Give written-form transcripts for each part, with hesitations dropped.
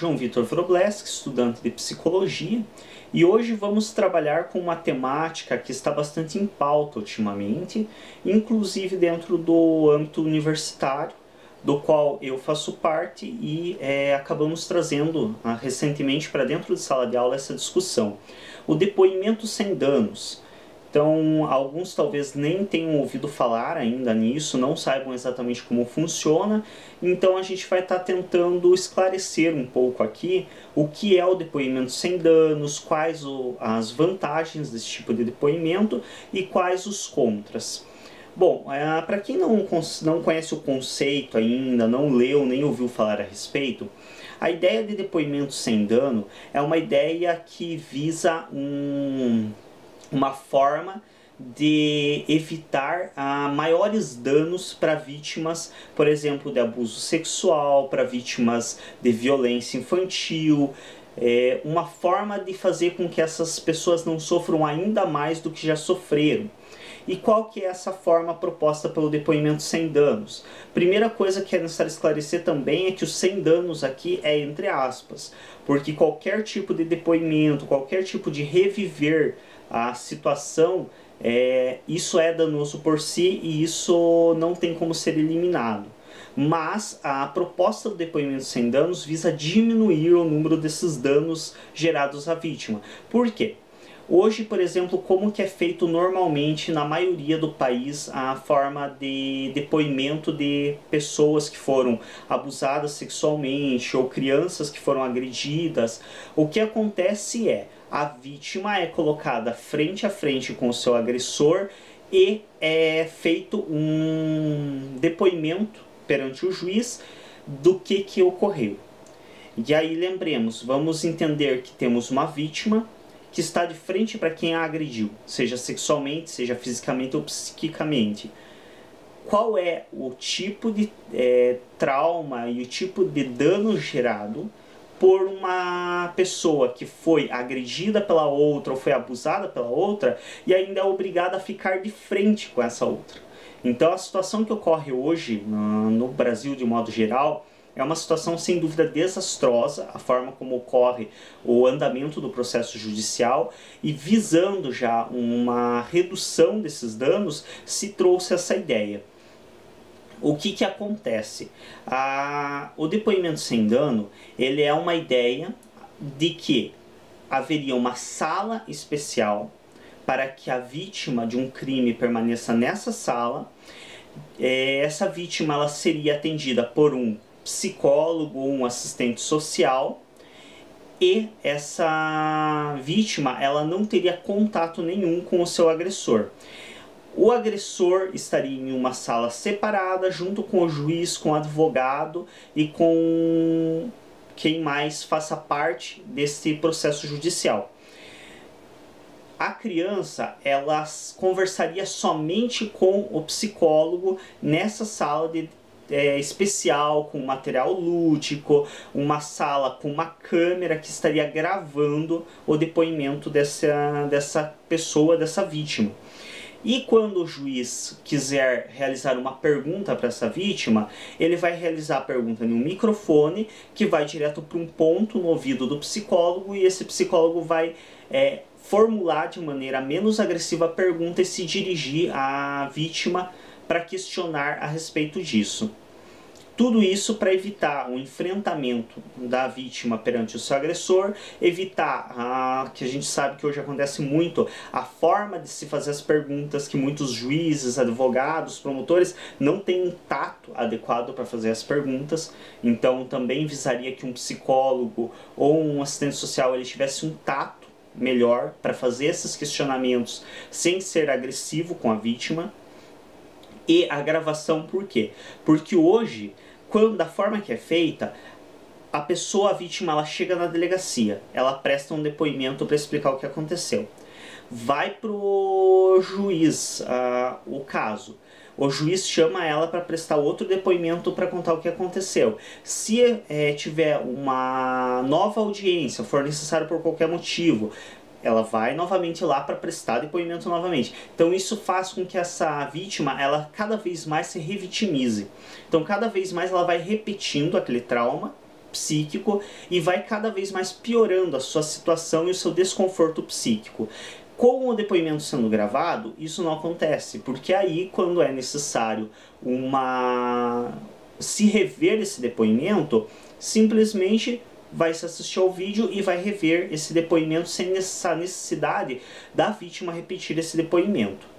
João Vitor Wróblewski, estudante de psicologia, e hoje vamos trabalhar com uma temática que está bastante em pauta ultimamente, inclusive dentro do âmbito universitário, do qual eu faço parte, e acabamos trazendo recentemente para dentro de sala de aula essa discussão. O depoimento sem danos. Então, alguns talvez nem tenham ouvido falar ainda nisso, não saibam exatamente como funciona. Então, a gente vai estar tentando esclarecer um pouco aqui o que é o depoimento sem danos, quais as vantagens desse tipo de depoimento e quais os contras. Bom, para quem não conhece o conceito ainda, não leu nem ouviu falar a respeito, a ideia de depoimento sem dano é uma ideia que visa uma forma de evitar maiores danos para vítimas, por exemplo, de abuso sexual, para vítimas de violência infantil, uma forma de fazer com que essas pessoas não sofram ainda mais do que já sofreram. E qual que é essa forma proposta pelo depoimento sem danos? Primeira coisa que é necessário esclarecer também é que o sem danos aqui é entre aspas, porque qualquer tipo de depoimento, qualquer tipo de reviver a situação, isso é danoso por si e isso não tem como ser eliminado. Mas a proposta do depoimento sem danos visa diminuir o número desses danos gerados à vítima. Por quê? Hoje, por exemplo, como que é feito normalmente na maioria do país a forma de depoimento de pessoas que foram abusadas sexualmente ou crianças que foram agredidas, o que acontece a vítima é colocada frente a frente com o seu agressor e é feito um depoimento perante o juiz do que ocorreu. E aí lembremos, vamos entender que temos uma vítima que está de frente para quem a agrediu, seja sexualmente, seja fisicamente ou psiquicamente. Qual é o tipo de trauma e o tipo de dano gerado por uma pessoa que foi agredida pela outra ou foi abusada pela outra e ainda é obrigada a ficar de frente com essa outra. Então a situação que ocorre hoje no Brasil de modo geral é uma situação sem dúvida desastrosa, a forma como ocorre o andamento do processo judicial, e visando já uma redução desses danos, se trouxe essa ideia. O que acontece? O depoimento sem dano, ele é uma ideia de que haveria uma sala especial para que a vítima de um crime permaneça nessa sala. Essa vítima ela seria atendida por um psicólogo ou um assistente social, e essa vítima ela não teria contato nenhum com o seu agressor. O agressor estaria em uma sala separada junto com o juiz, com o advogado e com quem mais faça parte desse processo judicial. A criança ela conversaria somente com o psicólogo nessa sala especial, com material lúdico, uma sala com uma câmera que estaria gravando o depoimento dessa pessoa, dessa vítima. E quando o juiz quiser realizar uma pergunta para essa vítima, ele vai realizar a pergunta em um microfone que vai direto para um ponto no ouvido do psicólogo, e esse psicólogo vai formular de maneira menos agressiva a pergunta e se dirigir à vítima para questionar a respeito disso. Tudo isso para evitar o enfrentamento da vítima perante o seu agressor, evitar, que a gente sabe que hoje acontece muito, a forma de se fazer as perguntas, que muitos juízes, advogados, promotores não têm um tato adequado para fazer as perguntas. Então também visaria que um psicólogo ou um assistente social ele tivesse um tato melhor para fazer esses questionamentos sem ser agressivo com a vítima. E a gravação por quê? Porque hoje, da forma que é feita, a vítima, ela chega na delegacia, ela presta um depoimento para explicar o que aconteceu. Vai pro juiz o caso. O juiz chama ela para prestar outro depoimento para contar o que aconteceu. Se tiver uma nova audiência, for necessário por qualquer motivo, ela vai novamente lá para prestar depoimento novamente. Então isso faz com que essa vítima, ela cada vez mais se revitimize. Então cada vez mais ela vai repetindo aquele trauma, psíquico e vai cada vez mais piorando a sua situação e o seu desconforto psíquico. Com o depoimento sendo gravado, isso não acontece, porque aí, quando é necessário se rever esse depoimento, simplesmente vai se assistir ao vídeo e vai rever esse depoimento sem essa necessidade da vítima repetir esse depoimento.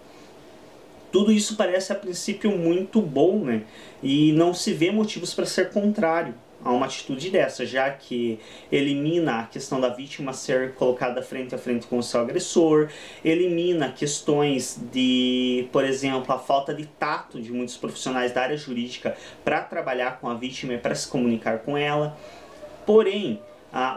Tudo isso parece a princípio muito bom, né? E não se vê motivos para ser contrário a uma atitude dessa, já que elimina a questão da vítima ser colocada frente a frente com o seu agressor, elimina questões de, por exemplo, a falta de tato de muitos profissionais da área jurídica para trabalhar com a vítima e para se comunicar com ela. Porém,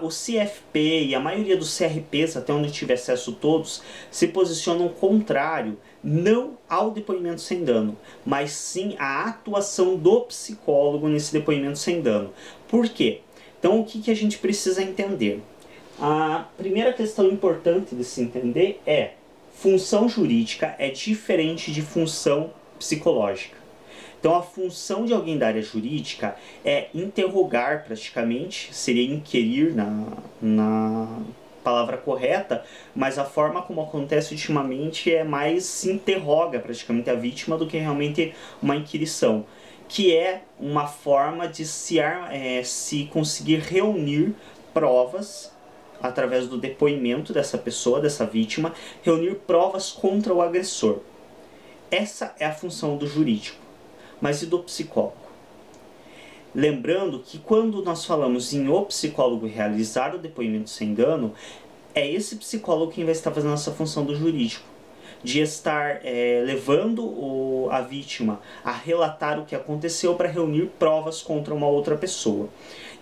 o CFP e a maioria dos CRPs, até onde eu tive acesso todos, se posicionam contrário, não ao depoimento sem dano, mas sim à atuação do psicólogo nesse depoimento sem dano. Por quê? Então, o que a gente precisa entender? A primeira questão importante de se entender é: função jurídica é diferente de função psicológica. Então, a função de alguém da área jurídica é interrogar, praticamente, seria inquirir na palavra correta, mas a forma como acontece ultimamente é mais se interroga praticamente a vítima do que realmente uma inquirição, que é uma forma de se conseguir reunir provas através do depoimento dessa pessoa, dessa vítima, reunir provas contra o agressor. Essa é a função do jurídico. Mas e do psicólogo? Lembrando que quando nós falamos em o psicólogo realizar o depoimento sem dano, é esse psicólogo quem vai estar fazendo essa função do jurídico, de estar levando a vítima a relatar o que aconteceu para reunir provas contra uma outra pessoa.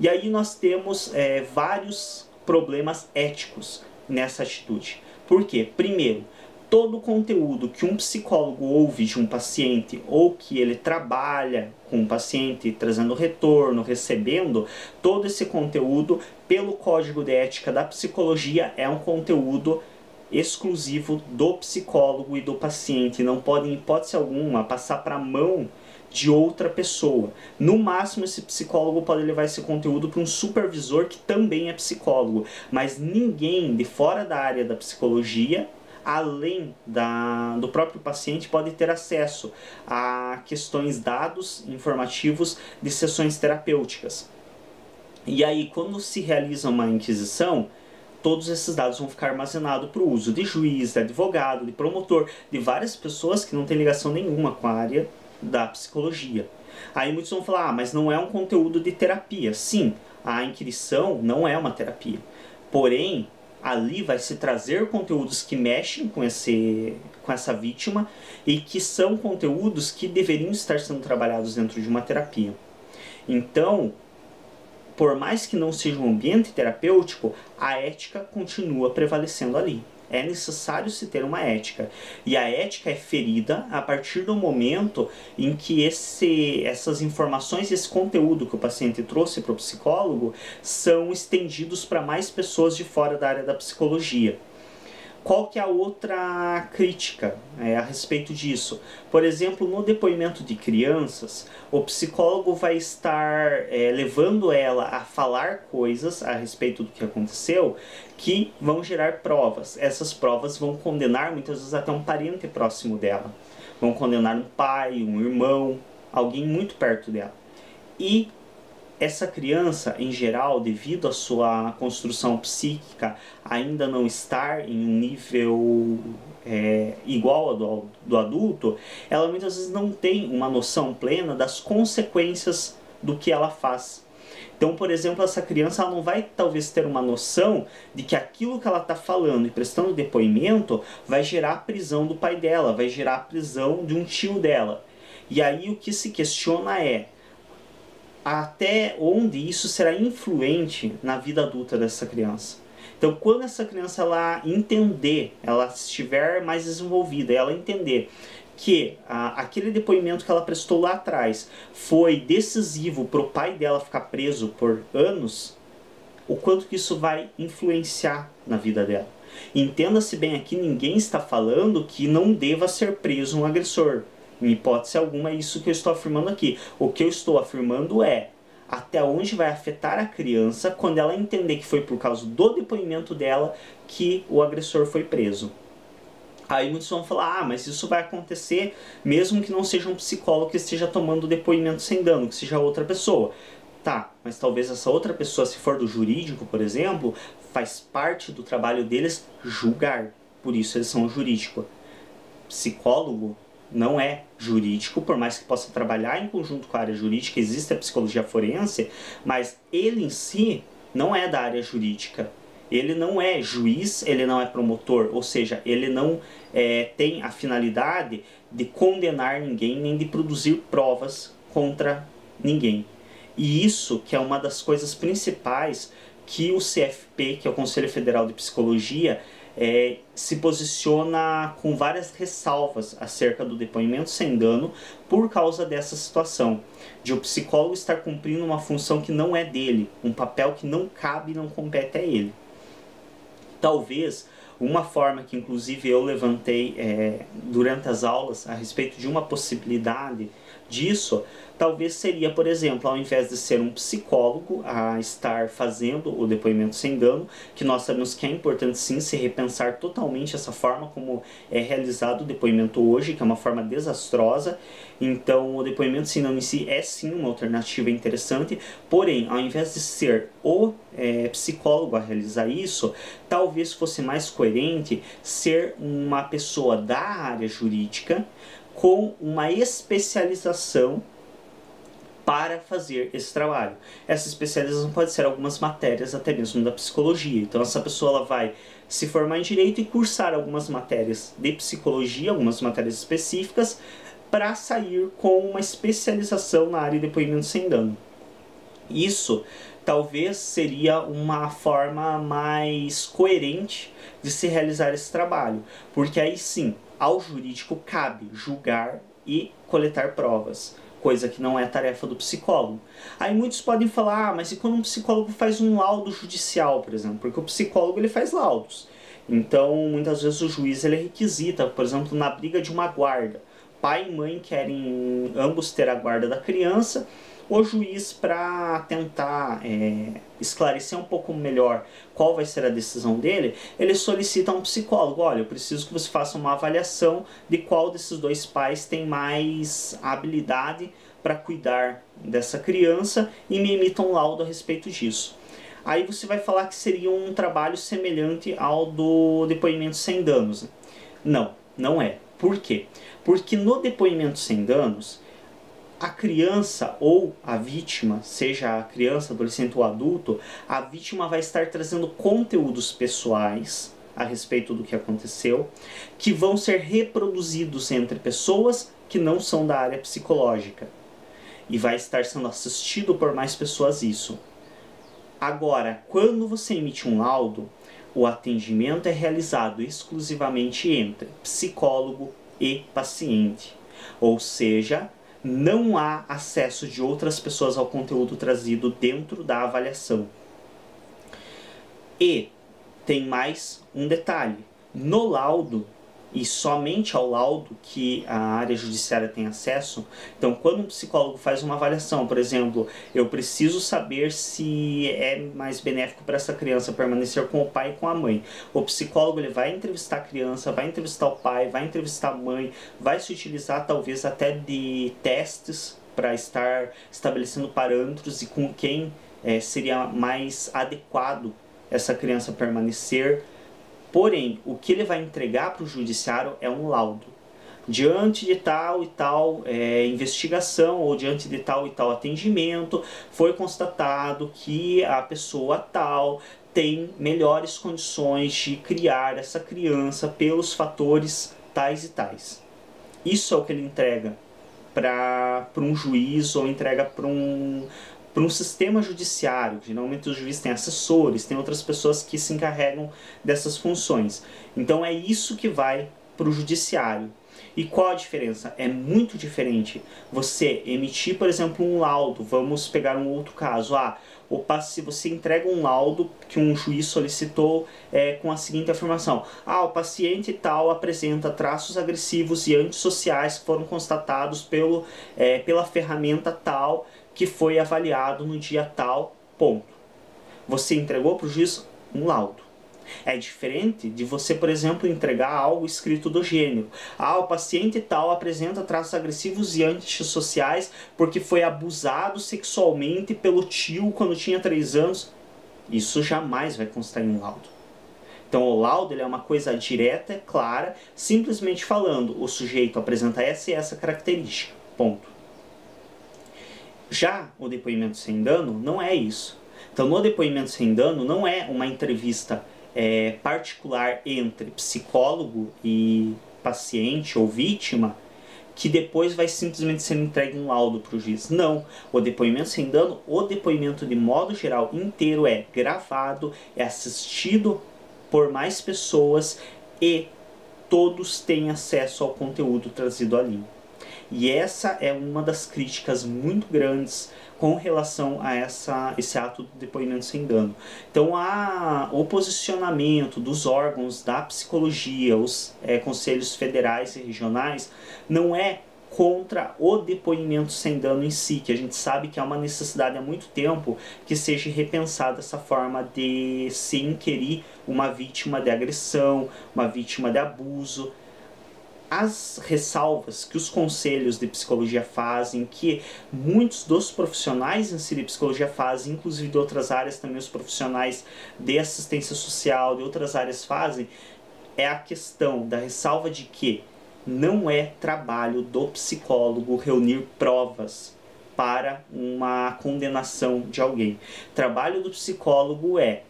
E aí nós temos vários problemas éticos nessa atitude. Por quê? Primeiro, todo o conteúdo que um psicólogo ouve de um paciente ou que ele trabalha com o paciente, trazendo retorno, recebendo, todo esse conteúdo, pelo Código de Ética da Psicologia, é um conteúdo exclusivo do psicólogo e do paciente. Não pode, em hipótese alguma, passar para a mão de outra pessoa. No máximo, esse psicólogo pode levar esse conteúdo para um supervisor que também é psicólogo, mas ninguém de fora da área da psicologia, além do próprio paciente, pode ter acesso a questões, dados informativos de sessões terapêuticas. E aí, quando se realiza uma inquisição, todos esses dados vão ficar armazenados para o uso de juiz, de advogado, de promotor, de várias pessoas que não têm ligação nenhuma com a área da psicologia. Aí muitos vão falar, mas não é um conteúdo de terapia. Sim, a inquisição não é uma terapia. Porém, ali vai se trazer conteúdos que mexem com essa vítima e que são conteúdos que deveriam estar sendo trabalhados dentro de uma terapia. Então, por mais que não seja um ambiente terapêutico, a ética continua prevalecendo ali. É necessário se ter uma ética. E a ética é ferida a partir do momento em que essas informações, esse conteúdo que o paciente trouxe para o psicólogo são estendidos para mais pessoas de fora da área da psicologia. Qual que é a outra crítica a respeito disso? Por exemplo, no depoimento de crianças, o psicólogo vai estar levando ela a falar coisas a respeito do que aconteceu que vão gerar provas. Essas provas vão condenar muitas vezes até um parente próximo dela. Vão condenar um pai, um irmão, alguém muito perto dela. E essa criança, em geral, devido à sua construção psíquica ainda não estar em um nível igual ao do adulto, ela muitas vezes não tem uma noção plena das consequências do que ela faz. Então, por exemplo, essa criança ela não vai talvez ter uma noção de que aquilo que ela está falando e prestando depoimento vai gerar a prisão do pai dela, vai gerar a prisão de um tio dela. E aí o que se questiona é até onde isso será influente na vida adulta dessa criança. Então, quando essa criança ela entender, ela estiver mais desenvolvida, ela entender que aquele depoimento que ela prestou lá atrás foi decisivo para o pai dela ficar preso por anos, o quanto que isso vai influenciar na vida dela. Entenda-se bem aqui, ninguém está falando que não deva ser preso um agressor. Em hipótese alguma é isso que eu estou afirmando aqui. O que eu estou afirmando é até onde vai afetar a criança quando ela entender que foi por causa do depoimento dela que o agressor foi preso. Aí muitos vão falar, mas isso vai acontecer mesmo que não seja um psicólogo que esteja tomando depoimento sem dano, que seja outra pessoa. Tá, mas talvez essa outra pessoa, se for do jurídico, por exemplo, faz parte do trabalho deles julgar. Por isso eles são jurídico. Psicólogo não é jurídico, por mais que possa trabalhar em conjunto com a área jurídica, existe a psicologia forense, mas ele em si não é da área jurídica. Ele não é juiz, ele não é promotor, ou seja, ele não tem a finalidade de condenar ninguém, nem de produzir provas contra ninguém. E isso que é uma das coisas principais que o CFP, que é o Conselho Federal de Psicologia, se posiciona com várias ressalvas acerca do depoimento sem dano por causa dessa situação, de o psicólogo estar cumprindo uma função que não é dele, um papel que não cabe e não compete a ele. Talvez uma forma que inclusive eu levantei durante as aulas a respeito de uma possibilidade disso, talvez seria, por exemplo, ao invés de ser um psicólogo a estar fazendo o depoimento sem dano, que nós sabemos que é importante sim se repensar totalmente essa forma como é realizado o depoimento hoje, que é uma forma desastrosa. Então o depoimento sem dano em si é sim uma alternativa interessante, porém, ao invés de ser o psicólogo a realizar isso, talvez fosse mais coerente ser uma pessoa da área jurídica com uma especialização para fazer esse trabalho. Essa especialização pode ser algumas matérias, até mesmo da psicologia. Então essa pessoa ela vai se formar em direito e cursar algumas matérias de psicologia, algumas matérias específicas, para sair com uma especialização na área de depoimento sem dano. Isso talvez seria uma forma mais coerente de se realizar esse trabalho, porque aí sim, ao jurídico cabe julgar e coletar provas, coisa que não é tarefa do psicólogo. Aí muitos podem falar, mas e quando um psicólogo faz um laudo judicial, por exemplo? Porque o psicólogo ele faz laudos. Então, muitas vezes o juiz ele requisita, por exemplo, na briga de uma guarda. Pai e mãe querem ambos ter a guarda da criança. O juiz, para tentar esclarecer um pouco melhor qual vai ser a decisão dele, ele solicita a um psicólogo: olha, eu preciso que você faça uma avaliação de qual desses dois pais tem mais habilidade para cuidar dessa criança e me emita um laudo a respeito disso. Aí você vai falar que seria um trabalho semelhante ao do depoimento sem danos. Não, não é. Por quê? Porque no depoimento sem danos, a criança ou a vítima, seja a criança, adolescente ou adulto, a vítima vai estar trazendo conteúdos pessoais a respeito do que aconteceu, que vão ser reproduzidos entre pessoas que não são da área psicológica. E vai estar sendo assistido por mais pessoas isso. Agora, quando você emite um laudo, o atendimento é realizado exclusivamente entre psicólogo e paciente. Ou seja, não há acesso de outras pessoas ao conteúdo trazido dentro da avaliação. E tem mais um detalhe: no laudo, e somente ao laudo que a área judiciária tem acesso. Então, quando um psicólogo faz uma avaliação, por exemplo, eu preciso saber se é mais benéfico para essa criança permanecer com o pai e com a mãe. O psicólogo ele vai entrevistar a criança, vai entrevistar o pai, vai entrevistar a mãe, vai se utilizar talvez até de testes para estar estabelecendo parâmetros e com quem seria mais adequado essa criança permanecer. Porém, o que ele vai entregar para o judiciário é um laudo. Diante de tal e tal investigação ou diante de tal e tal atendimento, foi constatado que a pessoa tal tem melhores condições de criar essa criança pelos fatores tais e tais. Isso é o que ele entrega para um juiz ou entrega para um sistema judiciário. Geralmente os juízes têm assessores, tem outras pessoas que se encarregam dessas funções. Então é isso que vai para o judiciário. E qual a diferença? É muito diferente você emitir, por exemplo, um laudo. Vamos pegar um outro caso. Se você entrega um laudo que um juiz solicitou com a seguinte afirmação: o paciente tal apresenta traços agressivos e antissociais que foram constatados pela ferramenta tal que foi avaliado no dia tal, ponto. Você entregou para o juiz um laudo. É diferente de você, por exemplo, entregar algo escrito do gênero: o paciente tal apresenta traços agressivos e antissociais porque foi abusado sexualmente pelo tio quando tinha 3 anos. Isso jamais vai constar em um laudo. Então o laudo ele é uma coisa direta, clara, simplesmente falando: o sujeito apresenta essa e essa característica, ponto. Já o depoimento sem dano não é isso. Então no depoimento sem dano não é uma entrevista particular entre psicólogo e paciente ou vítima que depois vai simplesmente ser entregue um laudo para o juiz. Não. O depoimento sem dano, o depoimento de modo geral inteiro é gravado, é assistido por mais pessoas e todos têm acesso ao conteúdo trazido ali. E essa é uma das críticas muito grandes com relação a esse ato de depoimento sem dano. Então, o posicionamento dos órgãos da psicologia, os conselhos federais e regionais, não é contra o depoimento sem dano em si, que a gente sabe que é uma necessidade há muito tempo que seja repensada essa forma de se inquirir uma vítima de agressão, uma vítima de abuso. As ressalvas que os conselhos de psicologia fazem, que muitos dos profissionais em si de psicologia fazem, inclusive de outras áreas também, os profissionais de assistência social, de outras áreas fazem, é a questão da ressalva de que não é trabalho do psicólogo reunir provas para uma condenação de alguém. O trabalho do psicólogo é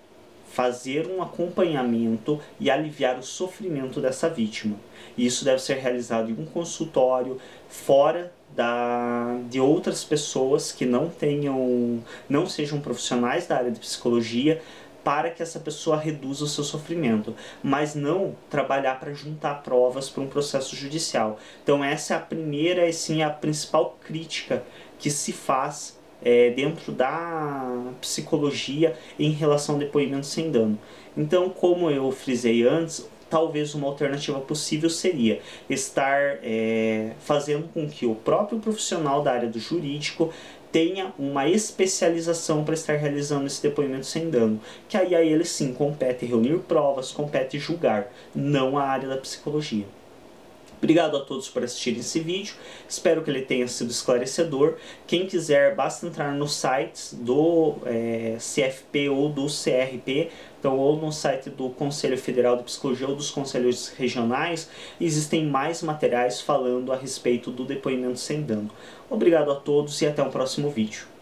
fazer um acompanhamento e aliviar o sofrimento dessa vítima. E isso deve ser realizado em um consultório, fora de outras pessoas que não sejam profissionais da área de psicologia, para que essa pessoa reduza o seu sofrimento, mas não trabalhar para juntar provas para um processo judicial. Então essa é a primeira e sim a principal crítica que se faz dentro da psicologia em relação ao depoimento sem dano. Então, como eu frisei antes, talvez uma alternativa possível seria estar fazendo com que o próprio profissional da área do jurídico tenha uma especialização para estar realizando esse depoimento sem dano, que aí a ele sim compete reunir provas, compete julgar, não a área da psicologia. Obrigado a todos por assistirem esse vídeo, espero que ele tenha sido esclarecedor. Quem quiser, basta entrar nos sites do CFP ou do CRP, então, ou no site do Conselho Federal de Psicologia ou dos Conselhos Regionais, existem mais materiais falando a respeito do depoimento sem dano. Obrigado a todos e até o próximo vídeo.